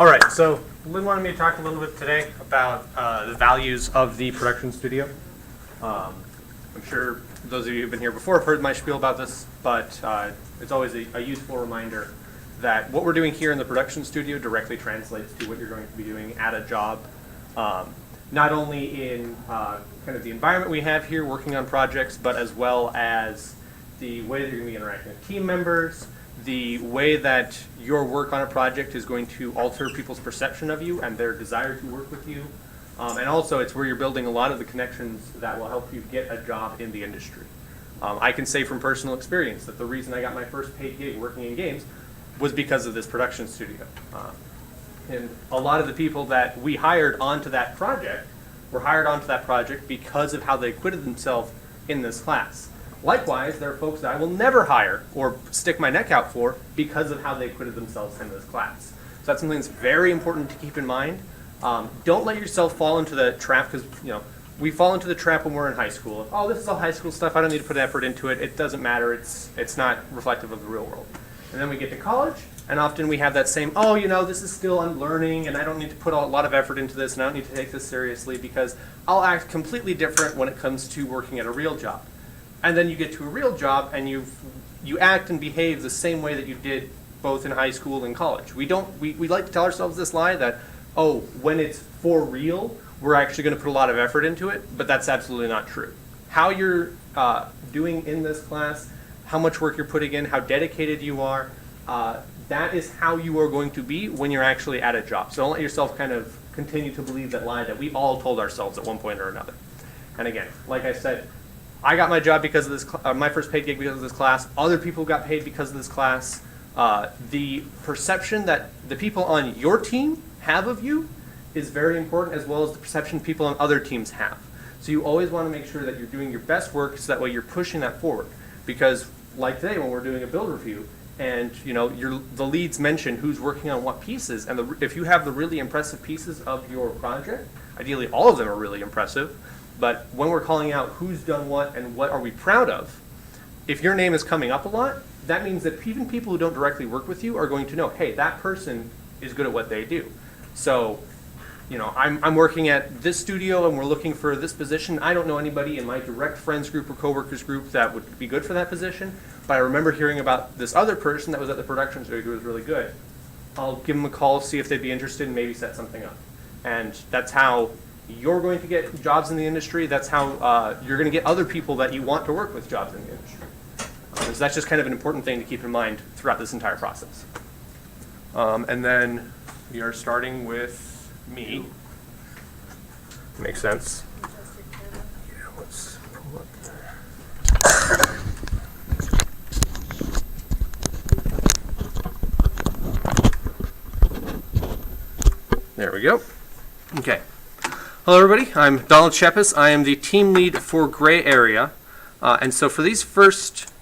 All right, so Lynn wanted me to talk a little bit today about the values of the production studio. I'm sure those of you who've been here before have heard my spiel about this, but it's always a useful reminder that what we're doing here in the production studio directly translates to what you're going to be doing at a job. Not only in kind of the environment we have here working on projects, but as well as the way that you're going to be interacting with team members, the way that your work on a project is going to alter people's perception of you and their desire to work with you. And also it's where you're building a lot of the connections that will help you get a job in the industry. I can say from personal experience that the reason I got my first paid gig working in games was because of this production studio. And a lot of the people that we hired onto that project were hired onto that project because of how they acquitted themselves in this class. Likewise, there are folks that I will never hire or stick my neck out for because of how they acquitted themselves in this class. So that's something that's very important to keep in mind. Don't let yourself fall into the trap, because we fall into the trap when we're in high school. Oh, this is all high school stuff. I don't need to put effort into it. It doesn't matter. It's not reflective of the real world. And then we get to college, and often we have that same, this is still I'm learning, and I don't need to put a lot of effort into this, and I don't need to take this seriously because I'll act completely different when it comes to working at a real job. And then you get to a real job, and you act and behave the same way that you did both in high school and college. We like to tell ourselves this lie that, when it's for real, we're actually going to put a lot of effort into it, but that's absolutely not true. How you're doing in this class, how much work you're putting in, how dedicated you are, that is how you are going to be when you're actually at a job. So don't let yourself kind of continue to believe that lie that we all told ourselves at one point or another. And again, like I said, I got my job because of this, my first paid gig because of this class. Other people got paid because of this class. The perception that the people on your team have of you is very important, as well as the perception people on other teams have. So you always want to make sure that you're doing your best work so that way you're pushing that forward. Because like today when we're doing a build review, and the leads mention who's working on what pieces, and if you have the really impressive pieces of your project, ideally all of them are really impressive, but when we're calling out who's done what and what are we proud of, if your name is coming up a lot, that means that even people who don't directly work with you are going to know, hey, that person is good at what they do. So, I'm working at this studio and we're looking for this position. I don't know anybody in my direct friends group or coworkers group that would be good for that position, but I remember hearing about this other person that was at the production studio who was really good. I'll give them a call, see if they'd be interested, and maybe set something up. And that's how you're going to get jobs in the industry. That's how you're going to get other people that you want to work with jobs in the industry. So that's just kind of an important thing to keep in mind throughout this entire process. And then we are starting with me. Makes sense. Yeah, let's pull up there. There we go. Okay. Hello, everybody. I'm Donald Cheppis. I am the team lead for Gray Area. And so for these first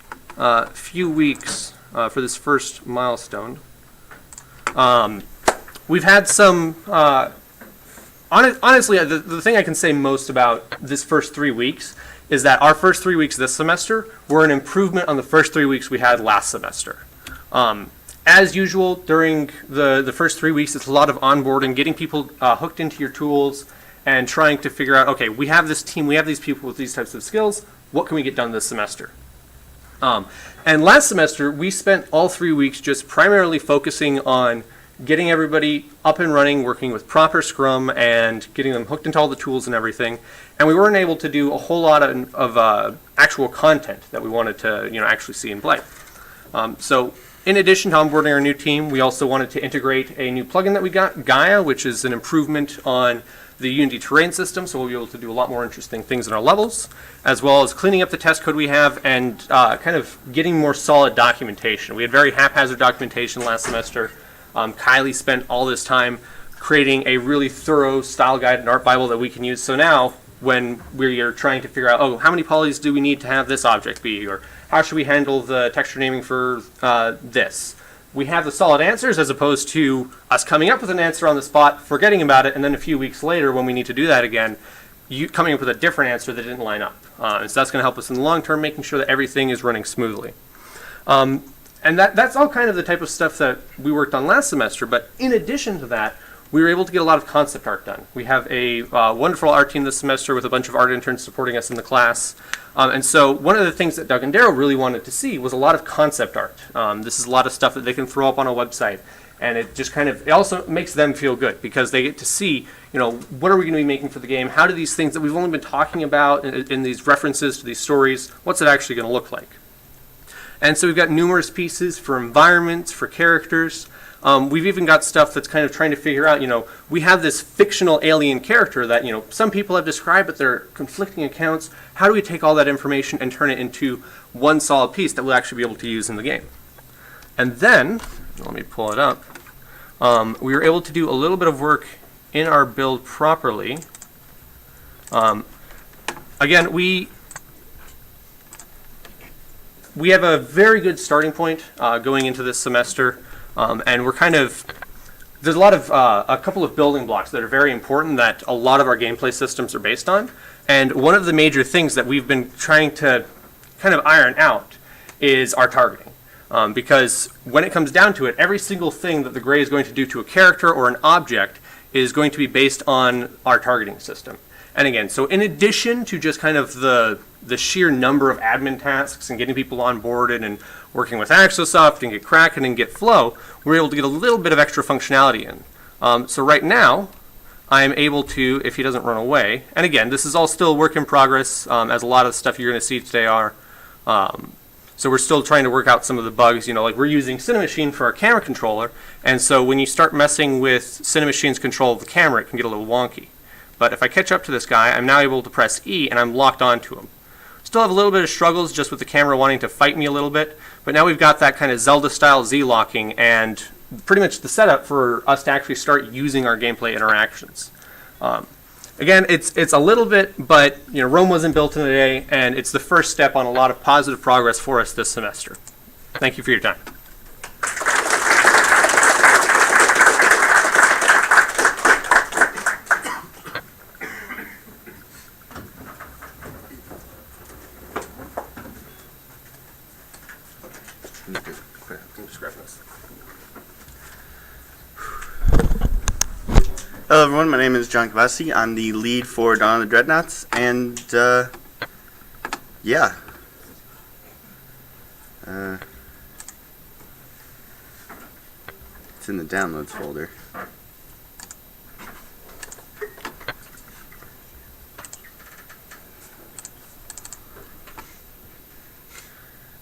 few weeks, for this first milestone, we've had some, honestly, the thing I can say most about this first 3 weeks is that our first 3 weeks this semester were an improvement on the first 3 weeks we had last semester. As usual, during the first 3 weeks, it's a lot of onboarding, getting people hooked into your tools, and trying to figure out, okay, we have this team, we have these people with these types of skills, what can we get done this semester? And last semester, we spent all 3 weeks just primarily focusing on getting everybody up and running, working with proper Scrum, and getting them hooked into all the tools and everything. And we weren't able to do a whole lot of actual content that we wanted to actually see in play. So in addition to onboarding our new team, we also wanted to integrate a new plugin that we got, Gaia, which is an improvement on the Unity terrain system, so we'll be able to do a lot more interesting things in our levels, as well as cleaning up the test code we have and kind of getting more solid documentation. We had very haphazard documentation last semester. Kylie spent all this time creating a really thorough style guide and art bible that we can use. So now when we are trying to figure out, how many polys do we need to have this object be, or how should we handle the texture naming for this? We have the solid answers as opposed to us coming up with an answer on the spot, forgetting about it, and then a few weeks later when we need to do that again, you coming up with a different answer that didn't line up. And so that's going to help us in the long term, making sure that everything is running smoothly. And that's all kind of the type of stuff that we worked on last semester, but in addition to that, we were able to get a lot of concept art done. We have a wonderful art team this semester with a bunch of art interns supporting us in the class. And so one of the things that Doug and Daryl really wanted to see was a lot of concept art. This is a lot of stuff that they can throw up on a website. And it just it also makes them feel good because they get to see, what are we going to be making for the game? How do these things that we've only been talking about in these references to these stories, what's it actually going to look like? And so we've got numerous pieces for environments, for characters. We've even got stuff that's kind of trying to figure out, we have this fictional alien character that, some people have described, but they're conflicting accounts. How do we take all that information and turn it into one solid piece that we'll actually be able to use in the game? And then, let me pull it up, we were able to do a little bit of work in our build properly. Again, we have a very good starting point going into this semester. And we're there's a couple of building blocks that are very important that a lot of our gameplay systems are based on. And one of the major things that we've been trying to kind of iron out is our targeting. Because when it comes down to it, every single thing that the Gray is going to do to a character or an object is going to be based on our targeting system. And again, so in addition to just kind of the sheer number of admin tasks and getting people onboarded and working with Axosoft and get Kraken and get Flow, we're able to get a little bit of extra functionality in. So right now, I'm able to, if he doesn't run away, and again, this is all still work in progress, as a lot of the stuff you're going to see today are. So we're still trying to work out some of the bugs. Like we're using Cinemachine for our camera controller, and so when you start messing with Cinemachine's control of the camera, it can get a little wonky. But if I catch up to this guy, I'm now able to press E, and I'm locked onto him. Still have a little bit of struggles just with the camera wanting to fight me a little bit, but now we've got that kind of Zelda-style Z-locking and pretty much the setup for us to actually start using our gameplay interactions. Again, it's a little bit, but Rome wasn't built in a day, and it's the first step on a lot of positive progress for us this semester. Thank you for your time. Hello everyone, my name is John Cavassi. I'm the lead for Dawn of the Dreadnoughts, and yeah. It's in the downloads folder.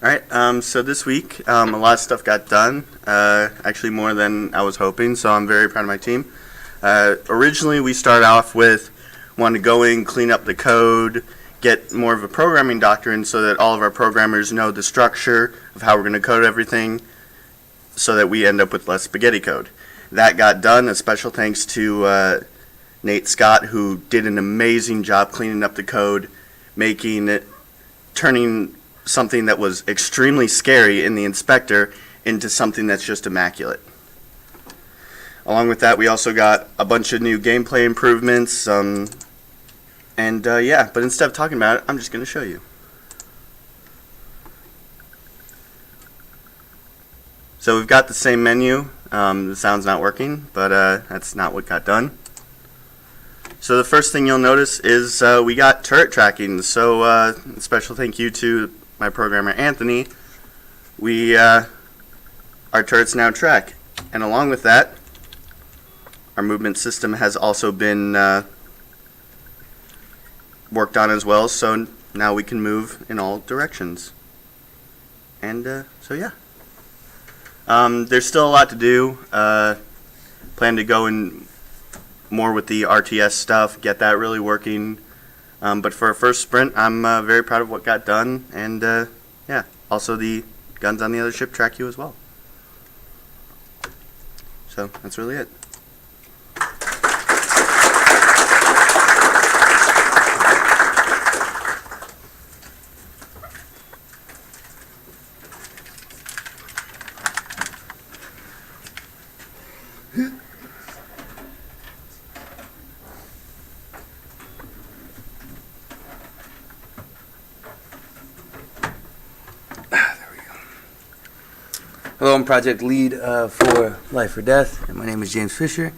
Alright, so this week a lot of stuff got done, actually more than I was hoping, so I'm very proud of my team. Originally we started off with wanting to go in, clean up the code, get more of a programming doctrine so that all of our programmers know the structure of how we're going to code everything so that we end up with less spaghetti code. That got done, a special thanks to Nate Scott, who did an amazing job cleaning up the code, turning something that was extremely scary in the inspector into something that's just immaculate. Along with that, we also got a bunch of new gameplay improvements, yeah, but instead of talking about it, I'm just going to show you. So we've got the same menu. The sound's not working, but that's not what got done. So the first thing you'll notice is we got turret tracking. So a special thank you to my programmer Anthony. Our turrets now track, and along with that, our movement system has also been worked on as well, so now we can move in all directions. And so yeah. There's still a lot to do. Plan to go in more with the RTS stuff, get that really working. But for our first sprint, I'm very proud of what got done, and yeah, also the guns on the other ship track you as well. So that's really it. Milestone project lead for Life or Death, and my name is James Fisher.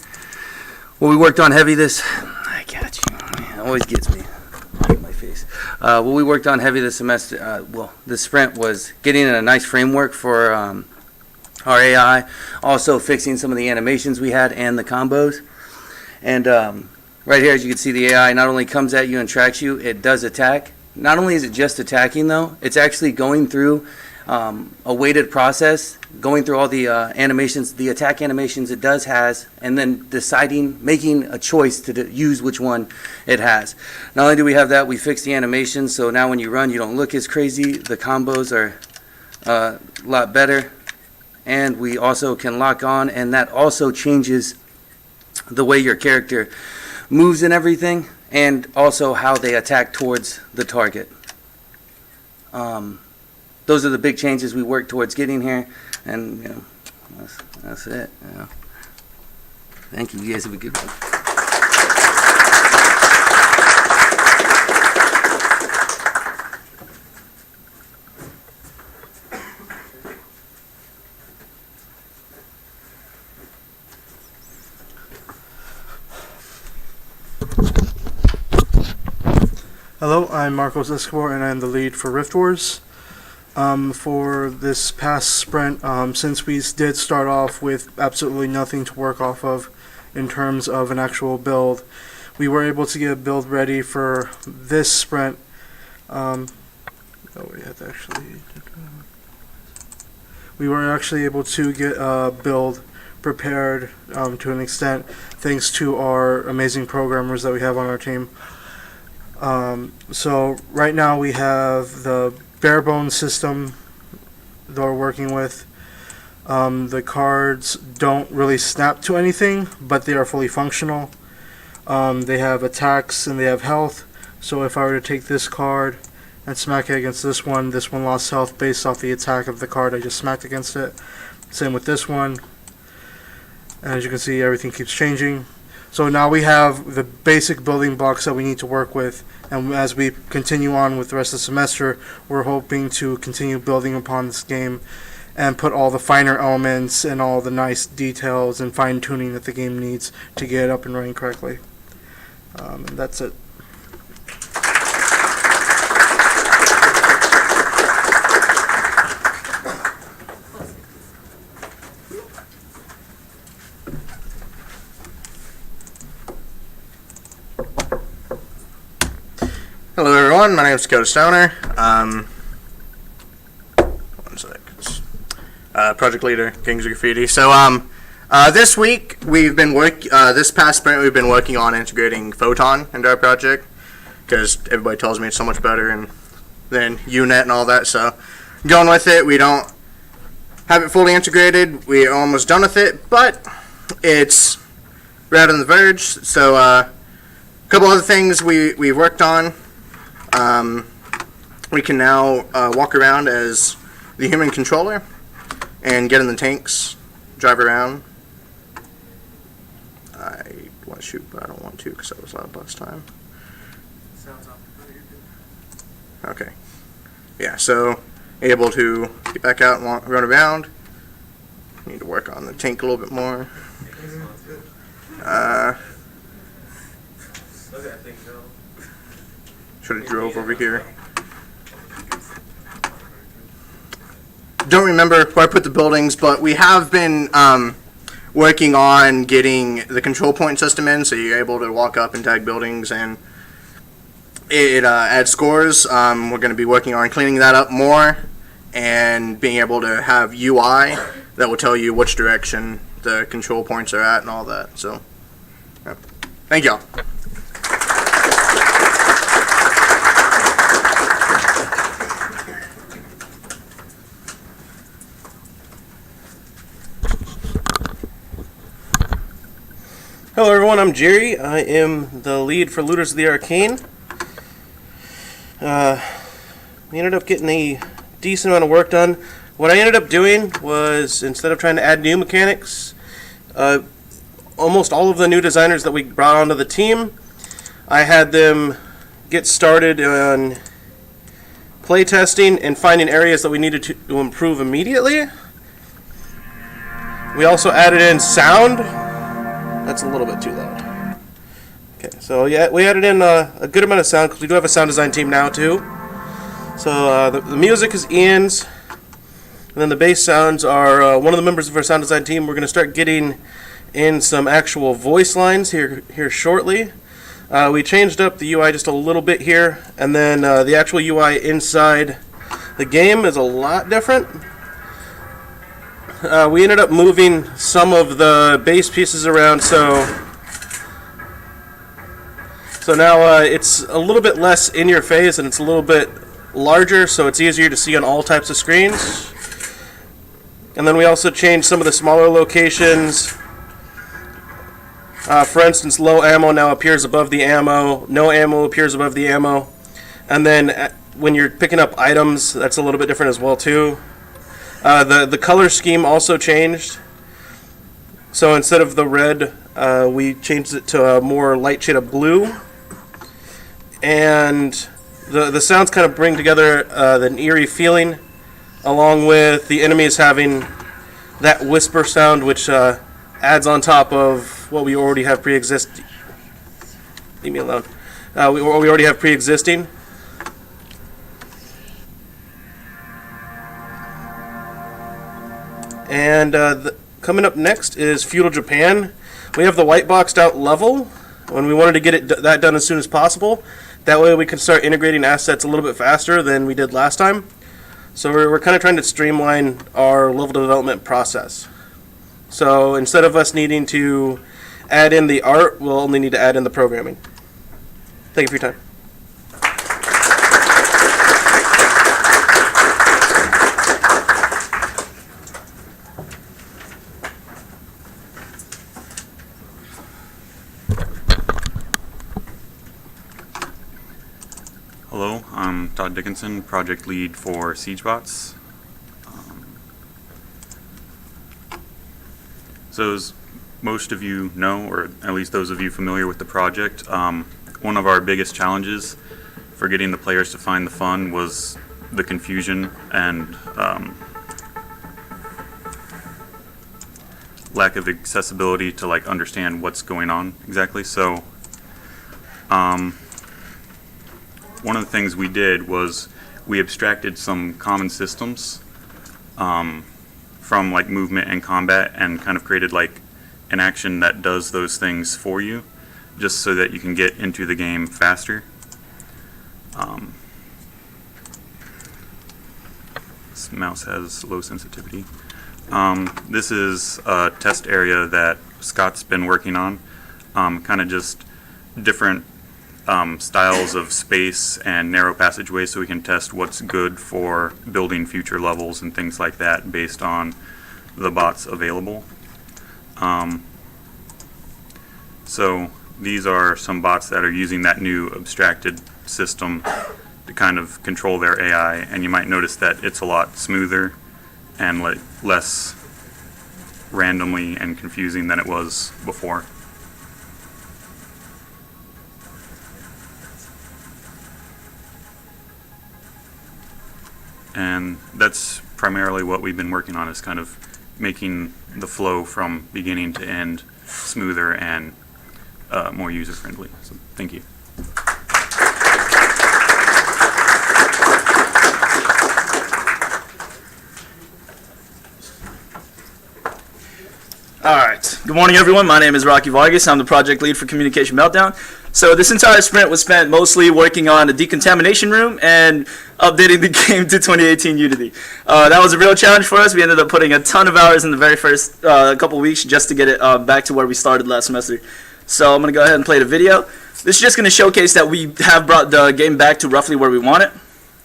Well, we worked on heavy this. I got you. Man, it always gets me. My face. What we worked on heavy this semester. This sprint was getting a nice framework for our AI, also fixing some of the animations we had and the combos. And right here, as you can see, the AI not only comes at you and tracks you, it does attack. Not only is it just attacking, though, it's actually going through a weighted process, going through all the animations, the attack animations it has, and then making a choice to use which one it has. Not only do we have that, we fix the animations, so now when you run, you don't look as crazy. The combos are a lot better, and we also can lock on, and that also changes the way your character moves and everything, and also how they attack towards the target. Those are the big changes we worked towards getting here, and that's it. Thank you. You guys have a good one. Hello, I'm Marcos Escobar, and I'm the lead for Rift Wars. For this past sprint, since we did start off with absolutely nothing to work off of in terms of an actual build, we were able to get a build ready for this sprint. We were actually able to get a build prepared to an extent, thanks to our amazing programmers that we have on our team. So right now we have the bare bones system that we're working with. The cards don't really snap to anything, but they are fully functional. They have attacks and they have health. So if I were to take this card and smack it against this one lost health based off the attack of the card I just smacked against it. Same with this one. And as you can see, everything keeps changing. So now we have the basic building blocks that we need to work with, and as we continue on with the rest of the semester, we're hoping to continue building upon this game and put all the finer elements and all the nice details and fine-tuning that the game needs to get it up and running correctly. And that's it. Hello everyone, my name is Dakota Stoner. One sec. Project leader, Kings of Graffiti. So this week this past sprint we've been working on integrating Photon into our project because everybody tells me it's so much better than UNet and all that. So going with it, we don't have it fully integrated. We're almost done with it, but it's right on the verge. So a couple other things we've worked on. We can now walk around as the human controller and get in the tanks, drive around. I want to shoot, but I don't want to because that was loud last time. Okay. Yeah, so able to get back out and run around. Need to work on the tank a little bit more. Should have drove over here. Don't remember where I put the buildings, but we have been working on getting the control point system in, so you're able to walk up and tag buildings, and it adds scores. We're going to be working on cleaning that up more and being able to have UI that will tell you which direction the control points are at and all that. So, yeah. Thank y'all. Hello everyone, I'm Jerry. I am the lead for Looters of the Arcane. We ended up getting a decent amount of work done. What I ended up doing was, instead of trying to add new mechanics, almost all of the new designers that we brought onto the team, I had them get started on playtesting and finding areas that we needed to improve immediately. We also added in sound. That's a little bit too loud. Okay, so yeah, we added in a good amount of sound because we do have a sound design team now too. So the music is Ian's, and then the bass sounds are one of the members of our sound design team. We're going to start getting in some actual voice lines here shortly. We changed up the UI just a little bit here, and then the actual UI inside the game is a lot different. We ended up moving some of the bass pieces around, so now it's a little bit less in your face and it's a little bit larger, so it's easier to see on all types of screens. And then we also changed some of the smaller locations. For instance, low ammo now appears above the ammo, no ammo appears above the ammo. And then when you're picking up items, that's a little bit different as well too. The color scheme also changed. So instead of the red, we changed it to a more light shade of blue. And the sounds kind of bring together an eerie feeling, along with the enemies having that whisper sound, which adds on top of what we already have pre-existing. Leave me alone. We already have pre-existing. And coming up next is Feudal Japan. We have the white boxed out level, when we wanted to get that done as soon as possible. That way we can start integrating assets a little bit faster than we did last time. So we're kind of trying to streamline our level development process. So instead of us needing to add in the art, we'll only need to add in the programming. Thank you for your time. Hello, I'm Todd Dickinson, project lead for SiegeBots. So as most of you know, or at least those of you familiar with the project, one of our biggest challenges for getting the players to find the fun was the confusion and lack of accessibility to understand what's going on exactly. So one of the things we did was we abstracted some common systems from movement and combat, and kind of created an action that does those things for you, just so that you can get into the game faster. This mouse has low sensitivity. This is a test area that Scott's been working on, kind of just different styles of space and narrow passageways, so we can test what's good for building future levels and things like that based on the bots available. So these are some bots that are using that new abstracted system to kind of control their AI, and you might notice that it's a lot smoother and less randomly and confusing than it was before. And that's primarily what we've been working on, is kind of making the flow from beginning to end smoother and more user-friendly. So thank you. All right. Good morning, everyone. My name is Rocky Vargas. I'm the project lead for Communication Meltdown. So this entire sprint was spent mostly working on a decontamination room and updating the game to 2018 Unity. That was a real challenge for us. We ended up putting a ton of hours in the very first couple weeks just to get it back to where we started last semester. So I'm going to go ahead and play the video. This is just going to showcase that we have brought the game back to roughly where we want it.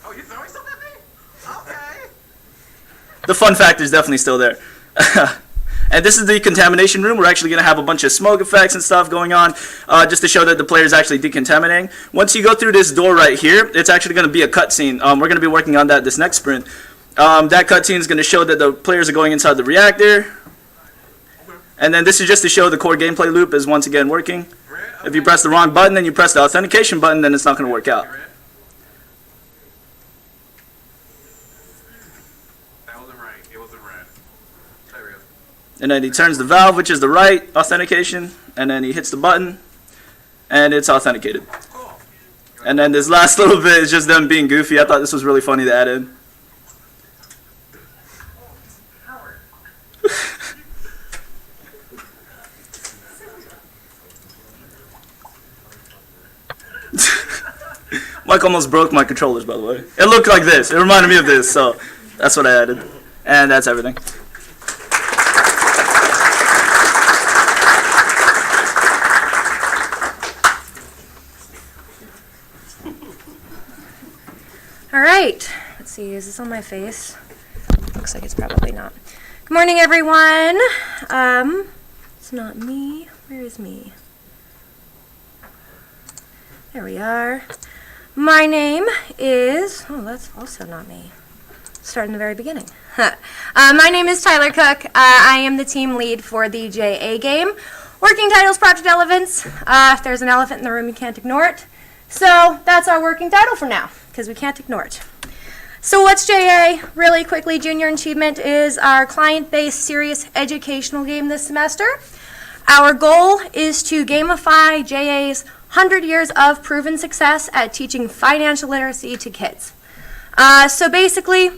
Oh, you're throwing something at me? Okay. The fun factor is definitely still there. And this is the contamination room. We're actually going to have a bunch of smoke effects and stuff going on, just to show that the player is actually decontaminating. Once you go through this door right here, it's actually going to be a cutscene. We're going to be working on that this next sprint. That cutscene is going to show that the players are going inside the reactor. And then this is just to show the core gameplay loop is once again working. If you press the wrong button, then you press the authentication button, then it's not going to work out. That wasn't right. It wasn't red. There we go. And then he turns the valve, which is the right authentication, and then he hits the button, and it's authenticated. And then this last little bit is just them being goofy. I thought this was really funny to add in. Mike almost broke my controllers, by the way. It looked like this. It reminded me of this, so that's what I added. And that's everything. All right, let's see, is this on my face? Looks like it's probably not. Good morning, everyone. It's not me. Where is me? There we are. My name is, oh, that's also not me. Start in the very beginning. My name is Tyler Cook. I am the team lead for the JA game. Working titles, Project Elephants. If there's an elephant in the room, you can't ignore it. So that's our working title for now, because we can't ignore it. So what's JA? Really quickly, Junior Achievement is our client-based serious educational game this semester. Our goal is to gamify JA's 100 years of proven success at teaching financial literacy to kids. So basically,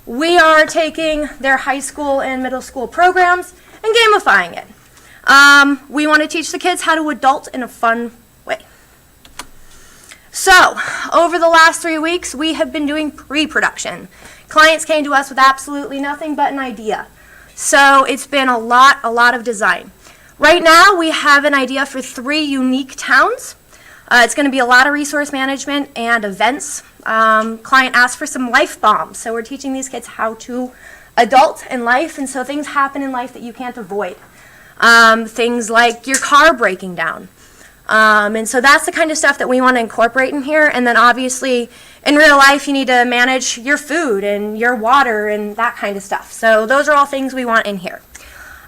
we are taking their high school and middle school programs and gamifying it. We want to teach the kids how to adult in a fun way. So, over the last 3 weeks, we have been doing pre-production. Clients came to us with absolutely nothing but an idea. So, it's been a lot of design. Right now, we have an idea for 3 unique towns. It's going to be a lot of resource management and events. Client asked for some life bombs, so we're teaching these kids how to adult in life, and so things happen in life that you can't avoid. Things like your car breaking down. And so that's the kind of stuff that we want to incorporate in here. And then obviously in real life you need to manage your food and your water and that kind of stuff. So those are all things we want in here.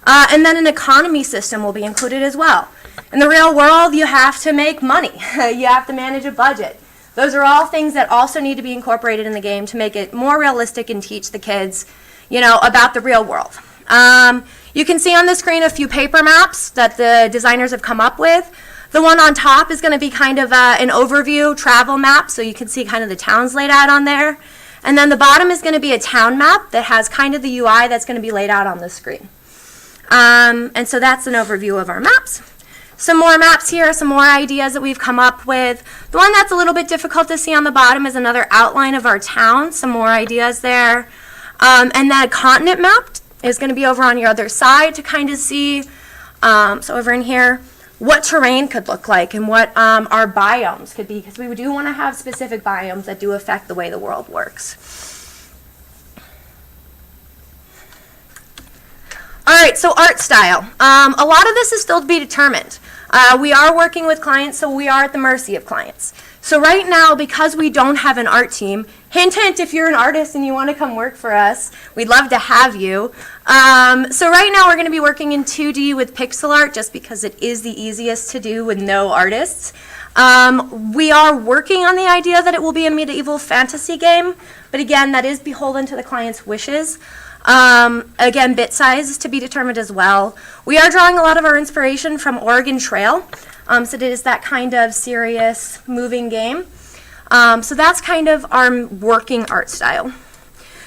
And then an economy system will be included as well. In the real world you have to make money. You have to manage a budget. Those are all things that also need to be incorporated in the game to make it more realistic and teach the kids, you know, about the real world. You can see on the screen a few paper maps that the designers have come up with. The one on top is going to be kind of an overview travel map, so you can see kind of the towns laid out on there. And then the bottom is going to be a town map that has kind of the UI that's going to be laid out on the screen. And so that's an overview of our maps. Some more maps here, some more ideas that we've come up with. The one that's a little bit difficult to see on the bottom is another outline of our town, some more ideas there. And that continent map is going to be over on your other side to kind of see, so over in here, what terrain could look like and what our biomes could be, because we do want to have specific biomes that do affect the way the world works. All right, so art style. A lot of this is still to be determined. We are working with clients, so we are at the mercy of clients. So right now, because we don't have an art team, hint, hint, if you're an artist and you want to come work for us, we'd love to have you. So right now we're going to be working in 2D with pixel art just because it is the easiest to do with no artists. We are working on the idea that it will be a medieval fantasy game, but again, that is beholden to the client's wishes. Again, bit size is to be determined as well. We are drawing a lot of our inspiration from Oregon Trail. So it is that kind of serious moving game. So that's kind of our working art style.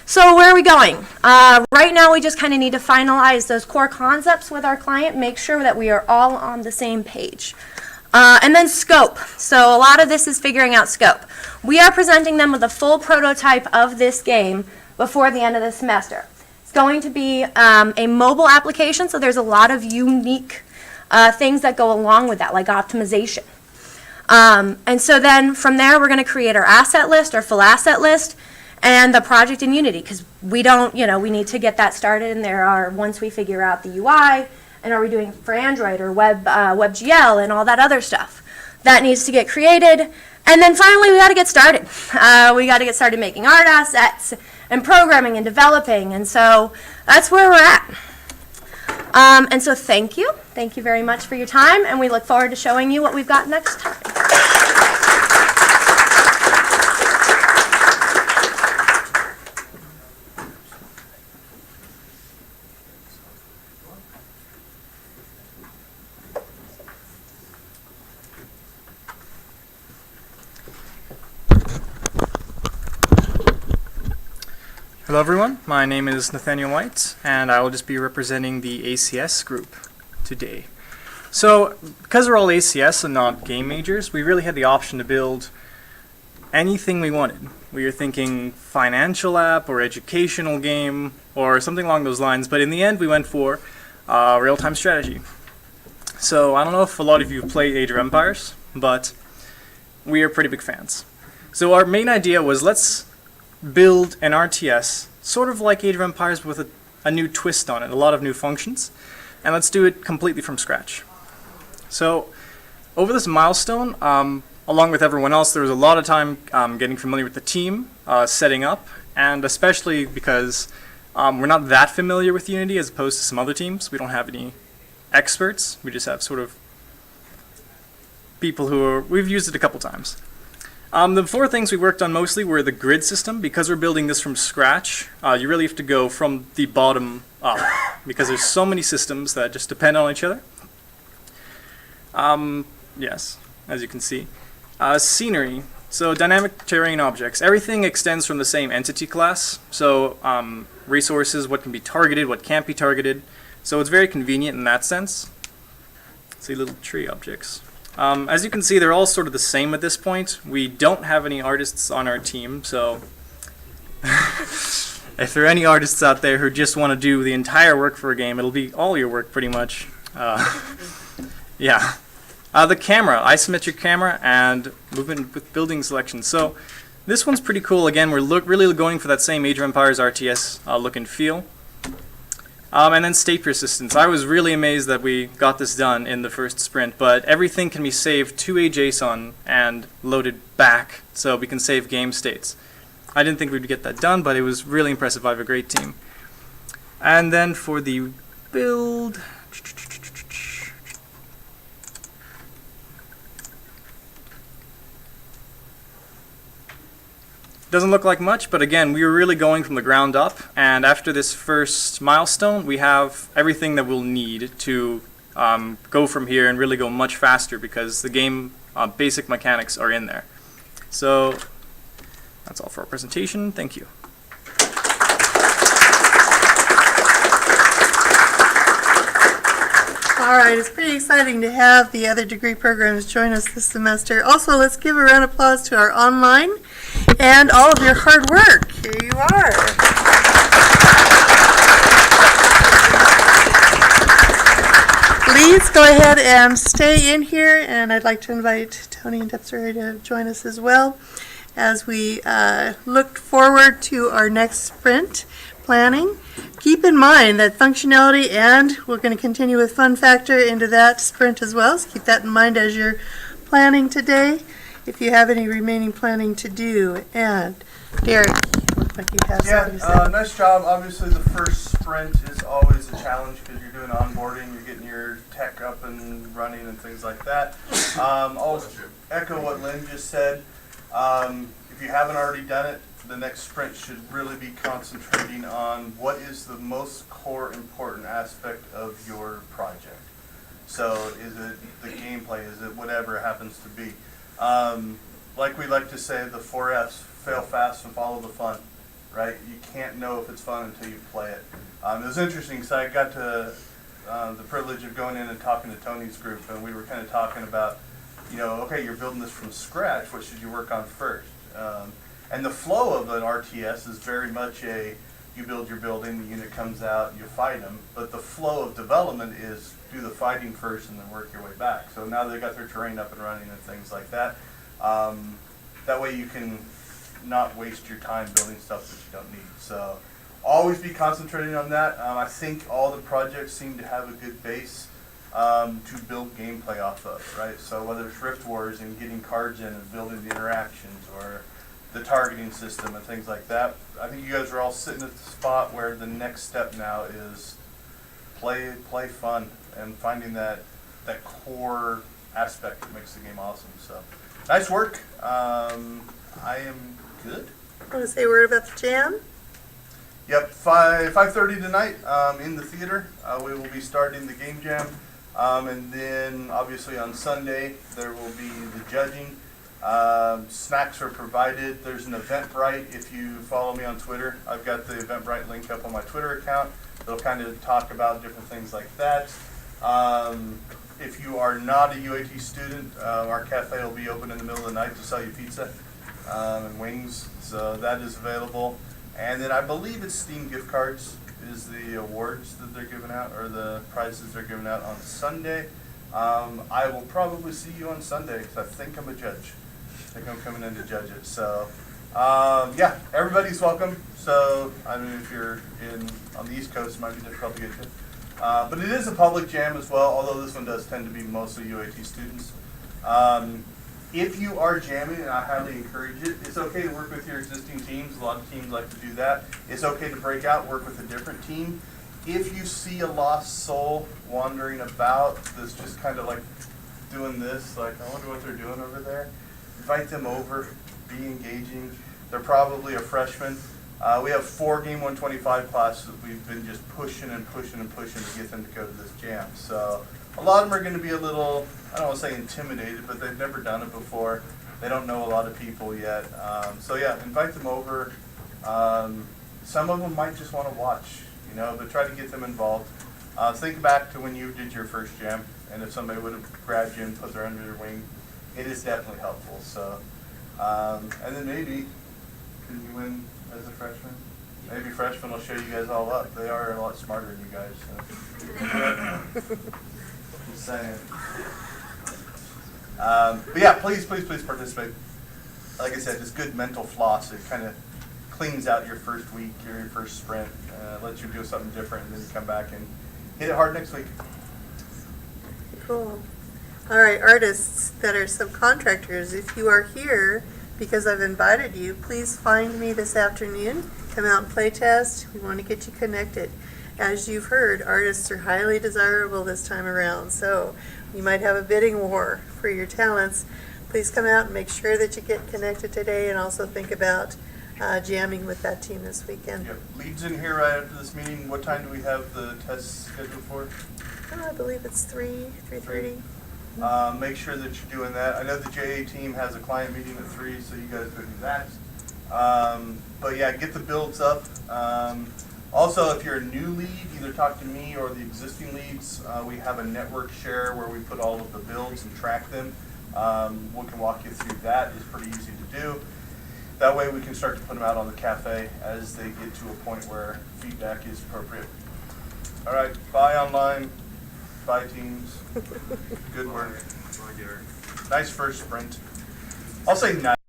So where are we going? Right now we just kind of need to finalize those core concepts with our client, make sure that we are all on the same page. And then scope. So a lot of this is figuring out scope. We are presenting them with a full prototype of this game before the end of the semester. It's going to be a mobile application, so there's a lot of unique things that go along with that, like optimization. And so then from there, we're going to create our asset list, our full asset list, and the project in Unity, because we don't, you know, we need to get that started, and there are, once we figure out the UI, and are we doing for Android or WebGL and all that other stuff, that needs to get created. And then finally, we got to get started. We got to get started making art assets and programming and developing, and so that's where we're at. And so thank you very much for your time, and we look forward to showing you what we've got next time. Hello everyone, my name is Nathaniel White, and I will just be representing the ACS group today. So, because we're all ACS and not game majors, we really had the option to build anything we wanted. We were thinking financial app or educational game or something along those lines, but in the end we went for real-time strategy. So, I don't know if a lot of you play Age of Empires, but we are pretty big fans. So our main idea was let's build an RTS, sort of like Age of Empires with a new twist on it, a lot of new functions, and let's do it completely from scratch. So over this milestone, along with everyone else, there was a lot of time getting familiar with the team, setting up, and especially because we're not that familiar with Unity as opposed to some other teams. We don't have any experts. We just have sort of people we've used it a couple times. The four things we worked on mostly were the grid system. Because we're building this from scratch, you really have to go from the bottom up because there's so many systems that just depend on each other. Yes, as you can see. Scenery. So dynamic terrain objects. Everything extends from the same entity class. So resources, what can be targeted, what can't be targeted. So it's very convenient in that sense. See little tree objects. As you can see, they're all sort of the same at this point. We don't have any artists on our team, so if there are any artists out there who just want to do the entire work for a game, it'll be all your work pretty much. Yeah. The camera, isometric camera, and movement with building selection. So this one's pretty cool. Again, we're really going for that same Age of Empires RTS look and feel. And then state persistence. I was really amazed that we got this done in the first sprint, but everything can be saved to a JSON and loaded back, so we can save game states. I didn't think we'd get that done, but it was really impressive. I have a great team. And then for the build... Doesn't look like much, but again, we were really going from the ground up, and after this first milestone, we have everything that we'll need to go from here and really go much faster because the game basic mechanics are in there. So that's all for our presentation. Thank you. All right, it's pretty exciting to have the other degree programs join us this semester. Also, let's give a round of applause to our online and all of your hard work. Here you are. Please go ahead and stay in here, and I'd like to invite Tony and Desiree to join us as well as we look forward to our next sprint planning. Keep in mind that functionality, and we're going to continue with fun factor into that sprint as well, so keep that in mind as you're planning today, if you have any remaining planning to do. And Derek, looks like you have something to say. Nice job. Obviously the first sprint is always a challenge because you're doing onboarding, you're getting your tech up and running and things like that. I'll echo what Lynn just said. If you haven't already done it, the next sprint should really be concentrating on what is the most core important aspect of your project. So is it the gameplay, is it whatever it happens to be. Like we like to say, the 4 F's, fail fast and follow the fun, right? You can't know if it's fun until you play it. It was interesting because I got to the privilege of going in and talking to Tony's group, and we were kind of talking about, okay, you're building this from scratch, what should you work on first? And the flow of an RTS is very much you build your building, the unit comes out, you fight them, but the flow of development is do the fighting first and then work your way back. So now they've got their terrain up and running and things like that. That way you can not waste your time building stuff that you don't need. So always be concentrating on that. I think all the projects seem to have a good base to build gameplay off of, right? So whether it's Rift Wars and getting cards in and building the interactions, or the targeting system and things like that, I think you guys are all sitting at the spot where the next step now is play fun and finding that core aspect that makes the game awesome. So nice work. I am good. Want to say a word about the jam? Yep, 5:30 tonight in the theater. We will be starting the game jam, and then obviously on Sunday there will be the judging. Snacks are provided. There's an Eventbrite. If you follow me on Twitter, I've got the Eventbrite link up on my Twitter account. They'll kind of talk about different things like that. If you are not a UAT student, our cafe will be open in the middle of the night to sell you pizza and wings, so that is available. And then I believe it's Steam gift cards is the awards that they're giving out, or the prizes they're giving out on Sunday. I will probably see you on Sunday because I think I'm a judge. I think I'm coming in to judge it. So, yeah, everybody's welcome. So, I mean, if you're on the East Coast, it might be difficult to get to. But it is a public jam as well, although this one does tend to be mostly UAT students. If you are jamming, and I highly encourage it, it's okay to work with your existing teams. A lot of teams like to do that. It's okay to break out, work with a different team. If you see a lost soul wandering about that's just kind of like doing this, like, I wonder what they're doing over there, invite them over, be engaging. They're probably a freshman. We have 4 Game 125 classes that we've been just pushing and pushing and pushing to get them to go to this jam. So a lot of them are going to be a little, I don't want to say intimidated, but they've never done it before. They don't know a lot of people yet. So yeah, invite them over. Some of them might just want to watch, you know, but try to get them involved. Think back to when you did your first jam, and if somebody would have grabbed you and put their under their wing, it is definitely helpful. So, and then maybe, can you win as a freshman? Maybe freshmen will show you guys all up. They are a lot smarter than you guys. So. Just saying. But yeah, please participate. Like I said, it's good mental floss. It kind of cleans out your first week, your first sprint, lets you do something different, and then you come back and hit it hard next week. Cool. All right, artists that are subcontractors, if you are here because I've invited you, please find me this afternoon. Come out and play test. We want to get you connected. As you've heard, artists are highly desirable this time around, so you might have a bidding war for your talents. Please come out and make sure that you get connected today, and also think about jamming with that team this weekend. Yep. Leads in here right after this meeting. What time do we have the test scheduled for? I believe it's 3:30. Make sure that you're doing that. I know the JA team has a client meeting at 3, so you guys go do that. But yeah, get the builds up. Also, if you're a new lead, either talk to me or the existing leads. We have a network share where we put all of the builds and track them. We can walk you through that. It's pretty easy to do. That way we can start to put them out on the cafe as they get to a point where feedback is appropriate. All right, bye online, bye teams. Good work. Nice first sprint. I'll say nice.